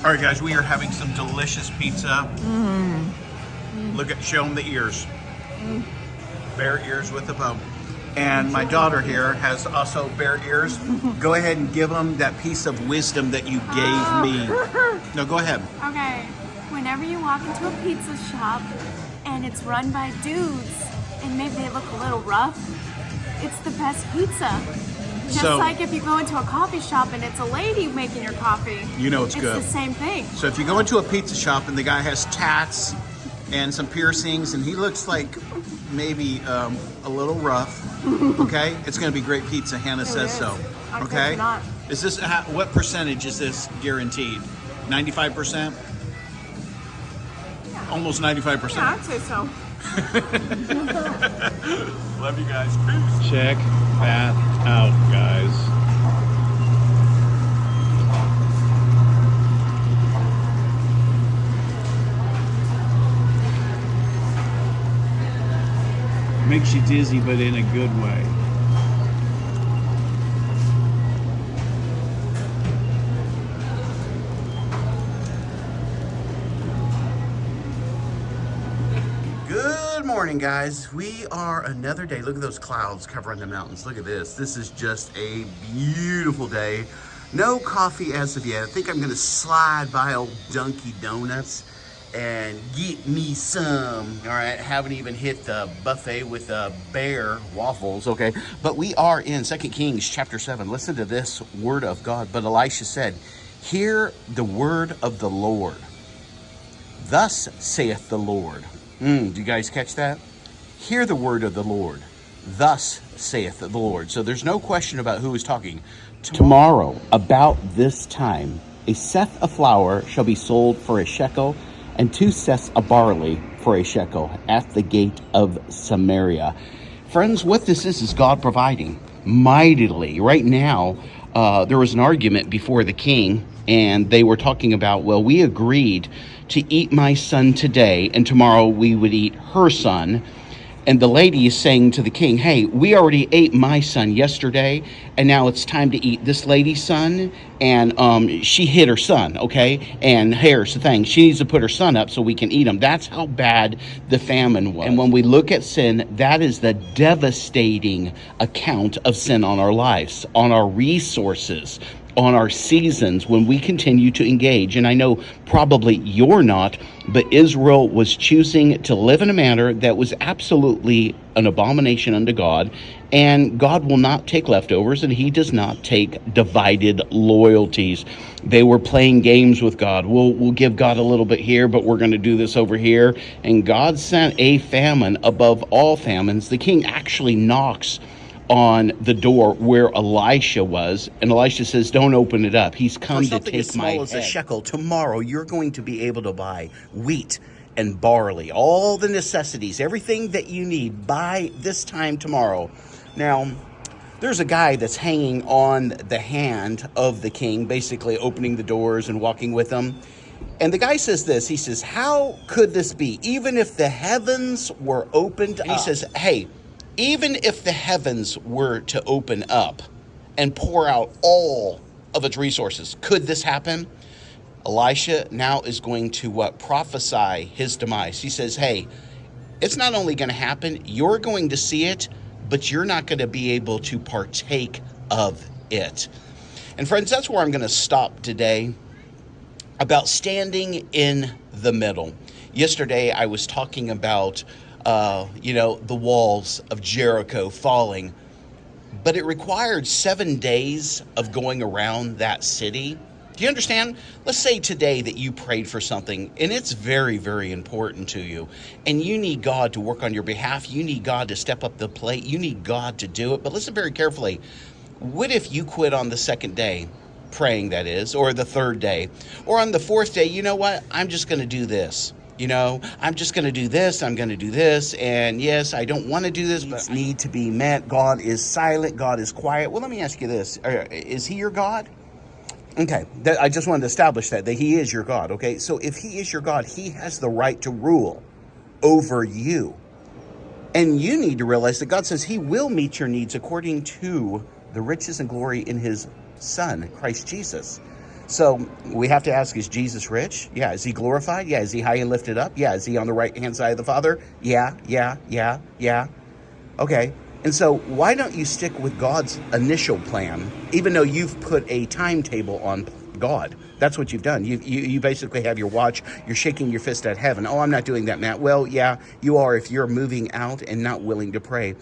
All right, guys, we are having some delicious pizza. Show them the ears. Bear ears with a bone. And my daughter here has also bear ears. Go ahead and give them that piece of wisdom that you gave me. No, go ahead. Okay, whenever you walk into a pizza shop and it's run by dudes and maybe they look a little rough, it's the best pizza. Just like if you go into a coffee shop and it's a lady making your coffee, you know it's good. It's the same thing. So if you go into a pizza shop and the guy has tats and some piercings and he looks like maybe a little rough, okay, it's going to be great pizza. Hannah says so. Okay, is this what percentage is this guaranteed? 95%? Yeah. Almost 95%. Yeah, I'd say so. Love you guys. Peace. Check that out, guys. Makes you dizzy, but in a good way. Good morning, guys. We are another day. Look at those clouds covering the mountains. Look at this. This is just a beautiful day. No coffee as of yet. I think I'm going to slide by old Dunkin' Donuts and get me some. All right, haven't even hit the buffet with bear waffles, okay? But we are in 2 Kings chapter 7. Listen to this word of God. But Elisha said, "Hear the word of the Lord. Thus saith the Lord." Do you guys catch that? Hear the word of the Lord. Thus saith the Lord. So there's no question about who is talking. Tomorrow, about this time, a seah of flour shall be sold for a shekel, and 2 seahs of barley for a shekel at the gate of Samaria. Friends, what this is God providing mightily. Right now, there was an argument before the king, and they were talking about, well, we agreed to eat my son today, and tomorrow we would eat her son. And the lady is saying to the king, hey, we already ate my son yesterday, and now it's time to eat this lady's son. And she hid her son, okay? And here's the thing. She needs to put her son up so we can eat him. That's how bad the famine was. And when we look at sin, that is the devastating account of sin on our lives, on our resources, on our seasons when we continue to engage. And I know probably you're not, but Israel was choosing to live in a manner that was absolutely an abomination unto God. And God will not take leftovers, and he does not take divided loyalties. They were playing games with God. We'll give God a little bit here, but we're going to do this over here. And God sent a famine above all famines. The king actually knocks on the door where Elisha was, and Elisha says, don't open it up. He's come to take as small as a shekel. Tomorrow you're going to be able to buy wheat and barley, all the necessities, everything that you need by this time tomorrow. Now, there's a guy that's hanging on the hand of the king, basically opening the doors and walking with them. And the guy says this, he says, how could this be? Even if the heavens were opened, and he says, hey, even if the heavens were to open up and pour out all of its resources, could this happen? Elisha now is going to prophesy his demise. He says, hey, it's not only going to happen, you're going to see it, but you're not going to be able to partake of it. And friends, that's where I'm going to stop today, about standing in the middle. Yesterday, I was talking about the walls of Jericho falling, but it required 7 days of going around that city. Do you understand? Let's say today that you prayed for something, and it's very, very important to you, and you need God to work on your behalf. You need God to step up the plate. You need God to do it. But listen very carefully. What if you quit on the second day, praying that is, or the third day, or on the fourth day? You know what? I'm just going to do this. I'm just going to do this. I'm going to do this. And yes, I don't want to do this, but need to be met. God is silent. God is quiet. Well, let me ask you this. Is he your God? Okay, I just wanted to establish that he is your God, okay? So if he is your God, he has the right to rule over you. And you need to realize that God says he will meet your needs according to the riches and glory in his Son, Christ Jesus. So we have to ask, is Jesus rich? Yeah. Is he glorified? Yeah. Is he high and lifted up? Yeah. Is he on the right hand side of the Father? Yeah. Okay. And so why don't you stick with God's initial plan, even though you've put a timetable on God? That's what you've done. You basically have your watch. You're shaking your fist at heaven. Oh, I'm not doing that, Matt. Well, yeah, you are if you're moving out and not willing to pray.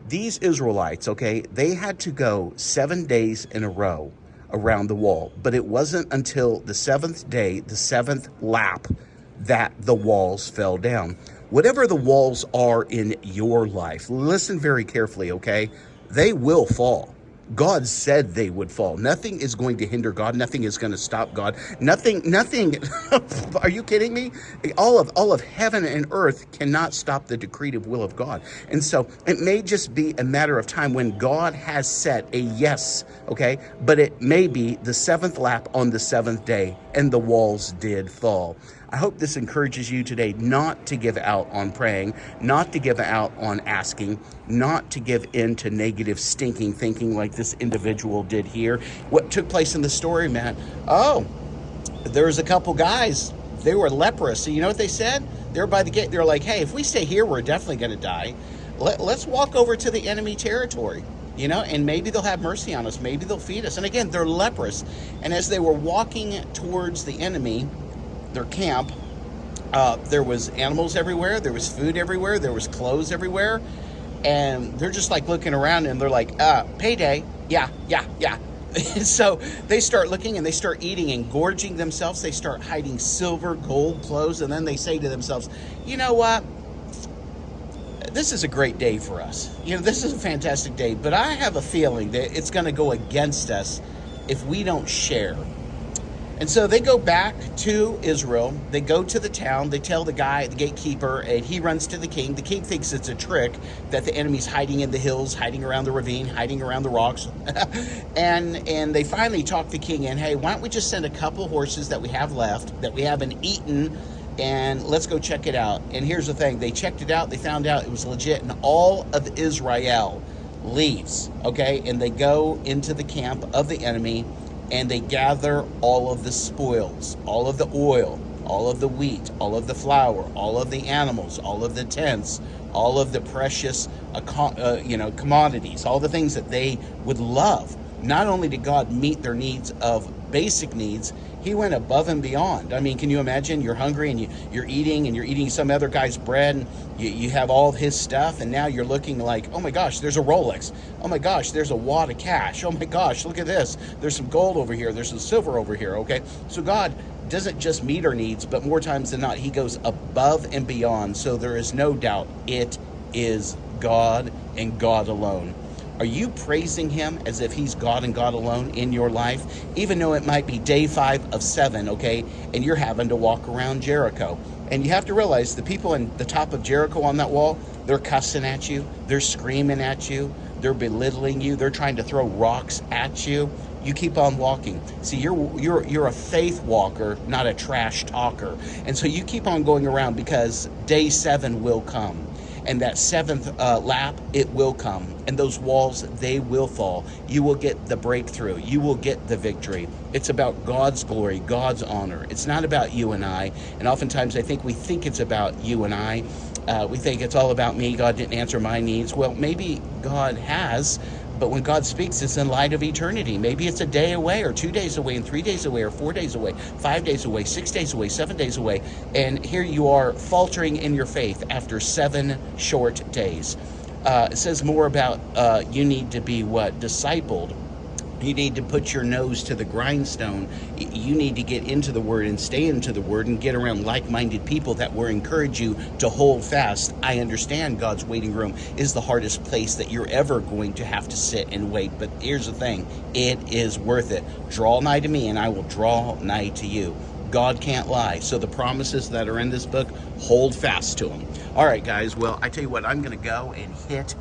These Israelites, okay, they had to go 7 days in a row around the wall. But it wasn't until the seventh day, the seventh lap, that the walls fell down. Whatever the walls are in your life, listen very carefully, okay? They will fall. God said they would fall. Nothing is going to hinder God. Nothing is going to stop God. Nothing. Are you kidding me? All of heaven and earth cannot stop the decretive will of God. And so it may just be a matter of time when God has set a yes, okay? But it may be the seventh lap on the seventh day, and the walls did fall. I hope this encourages you today not to give out on praying, not to give out on asking, not to give in to negative stinking thinking like this individual did here. What took place in the story, Matt? Oh, there was a couple guys. They were leprous. So you know what they said? They were by the gate. They're like, hey, if we stay here, we're definitely going to die. Let's walk over to the enemy territory. You know, and maybe they'll have mercy on us. Maybe they'll feed us. And again, they're leprous. And as they were walking towards the enemy, their camp, there was animals everywhere, there was food everywhere, there was clothes everywhere, and they're just like looking around and they're like, payday, yeah. And so they start looking and they start eating and gorging themselves. They start hiding silver, gold, clothes, and then they say to themselves, you know what? This is a great day for us. You know, this is a fantastic day, but I have a feeling that it's going to go against us if we don't share. And so they go back to Israel. They go to the town. They tell the guy, the gatekeeper, and he runs to the king. The king thinks it's a trick, that the enemy's hiding in the hills, hiding around the ravine, hiding around the rocks. and they finally talk the king in, hey, why don't we just send a couple horses that we have left, that we haven't eaten, and let's go check it out. And here's the thing. They checked it out. They found out it was legit. And all of Israel leaves, okay? And they go into the camp of the enemy, and they gather all of the spoils, all of the oil, all of the wheat, all of the flour, all of the animals, all of the tents, all of the precious commodities, all the things that they would love. Not only did God meet their needs of basic needs, he went above and beyond. I mean, can you imagine? You're hungry and you're eating some other guy's bread, and you have all of his stuff, and now you're looking like, oh my gosh, there's a Rolex. Oh my gosh, there's a wad of cash. Oh my gosh, look at this. There's some gold over here. There's some silver over here, okay? So God doesn't just meet our needs, but more times than not, he goes above and beyond. So there is no doubt it is God and God alone. Are you praising him as if he's God and God alone in your life? Even though it might be day 5 of 7, okay, and you're having to walk around Jericho. And you have to realize the people in the top of Jericho on that wall, they're cussing at you, they're screaming at you, they're belittling you, they're trying to throw rocks at you. You keep on walking. See, you're a faith walker, not a trash talker. And so you keep on going around, because day 7 will come. And that 7th lap, it will come. And those walls, they will fall. You will get the breakthrough. You will get the victory. It's about God's glory, God's honor. It's not about you and I. And oftentimes I think we think it's about you and I. We think it's all about me. God didn't answer my needs. Well, maybe God has. But when God speaks, it's in light of eternity. Maybe it's a day away, or 2 days away, and 3 days away, or 4 days away, 5 days away, 6 days away, 7 days away. And here you are faltering in your faith after 7 short days. It says more about you need to be discipled. You need to put your nose to the grindstone. You need to get into the Word and stay into the Word and get around like-minded people that will encourage you to hold fast. I understand God's waiting room is the hardest place that you're ever going to have to sit and wait. But here's the thing. It is worth it. Draw nigh to me and I will draw nigh to you. God can't lie. So the promises that are in this book, hold fast to them. All right, guys. Well, I tell you what, I'm going to go and hit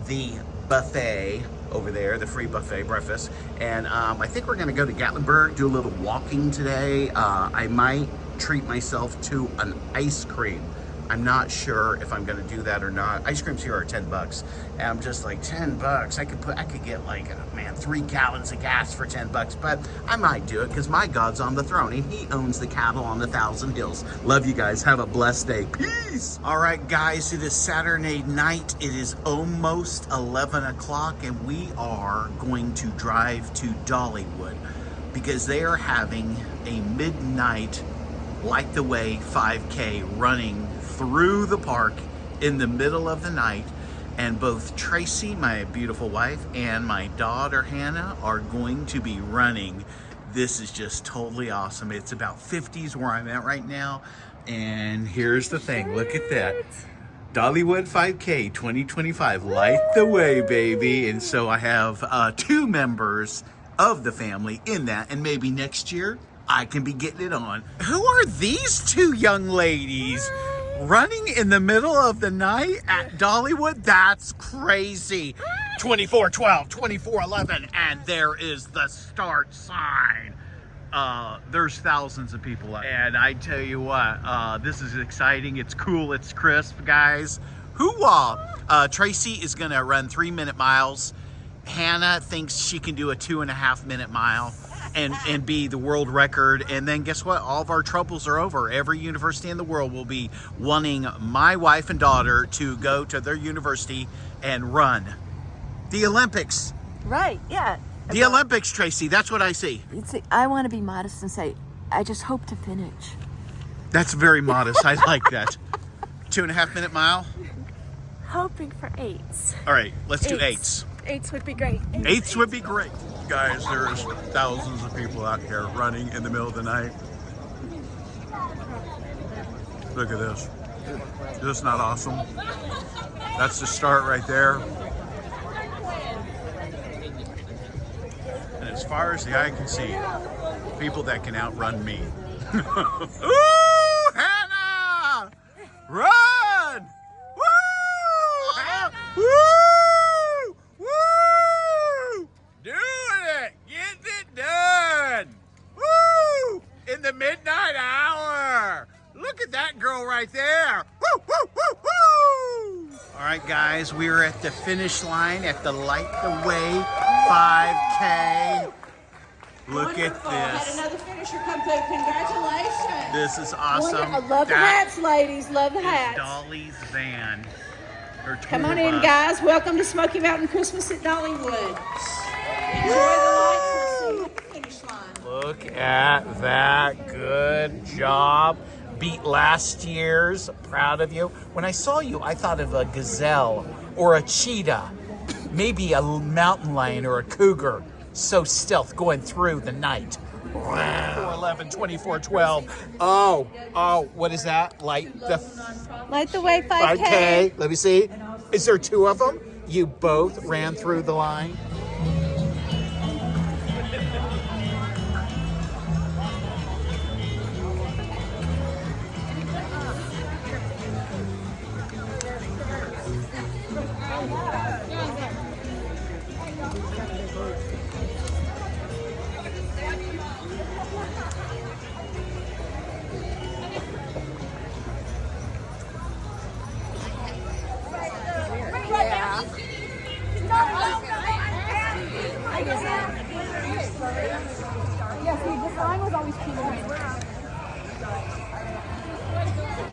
the buffet over there, the free buffet breakfast, and I think we're going to go to Gatlinburg, do a little walking today. I might treat myself to an ice cream. I'm not sure if I'm going to do that or not. Ice creams here are $10, and I'm just like, $10. I could get like, man, 3 gallons of gas for $10, but I might do it because my God's on the throne and He owns the cattle on 1,000 hills. Love you guys. Have a blessed day. Peace. All right, guys. It is Saturday night. It is almost 11 o'clock, and we are going to drive to Dollywood because they are having a midnight Light the Way 5K running through the park in the middle of the night, and both Tracy, my beautiful wife, and my daughter Hannah are going to be running. This is just totally awesome. It's about 50s where I'm at right now, and here's the thing. Look at that. Dollywood 5K 2025, Light the Way, baby. And so I have 2 members of the family in that, and maybe next year I can be getting it on. Who are these 2 young ladies running in the middle of the night at Dollywood? That's crazy. 24:12, 24:11, and there is the start sign. There's thousands of people out, and I tell you what, this is exciting. It's cool. It's crisp, guys. Hoorah! Tracy is gonna run 3-minute miles. Hannah thinks she can do a 2.5-minute mile and be the world record. And then guess what? All of our troubles are over. Every university in the world will be wanting my wife and daughter to go to their university and run the Olympics. Right, yeah. The Olympics, Tracy. That's what I see. See, I want to be modest and say, I just hope to finish. That's very modest. I like that. 2.5-minute mile? Hoping for 8s. All right, let's do 8s. 8s would be great. 8s would be great. Guys, there's thousands of people out here running in the middle of the night. Look at this. Is this not awesome? That's the start right there. And as far as the eye can see, people that can outrun me. Ooh, Hannah! Run! Woo! Woo! Woo! Doing it! Getting it done! Woo! In the midnight hour! Look at that girl right there! Woo! Woo! Woo! Woo! All right, guys, we are at the finish line at the Light the Way 5K. Look at Wonderful. Had this. another finisher come through. Congratulations. This is awesome. I love the hats, ladies. Love the is hats. Dolly's van. Her Come tour on in, bus. guys. Welcome to Smoky Mountain Christmas at Dollywood. Enjoy the lights. We'll see you at the finish line. Look at that. Good job. Beat last year's. Proud of you. When I saw you, I thought of a gazelle or a cheetah. Maybe a mountain lion or a cougar. So stealth going through the night. 4:11, 24:12. Oh, what is that? Light the Way 5K. 5K. Let me see. Is there 2 of them? You both ran through the line?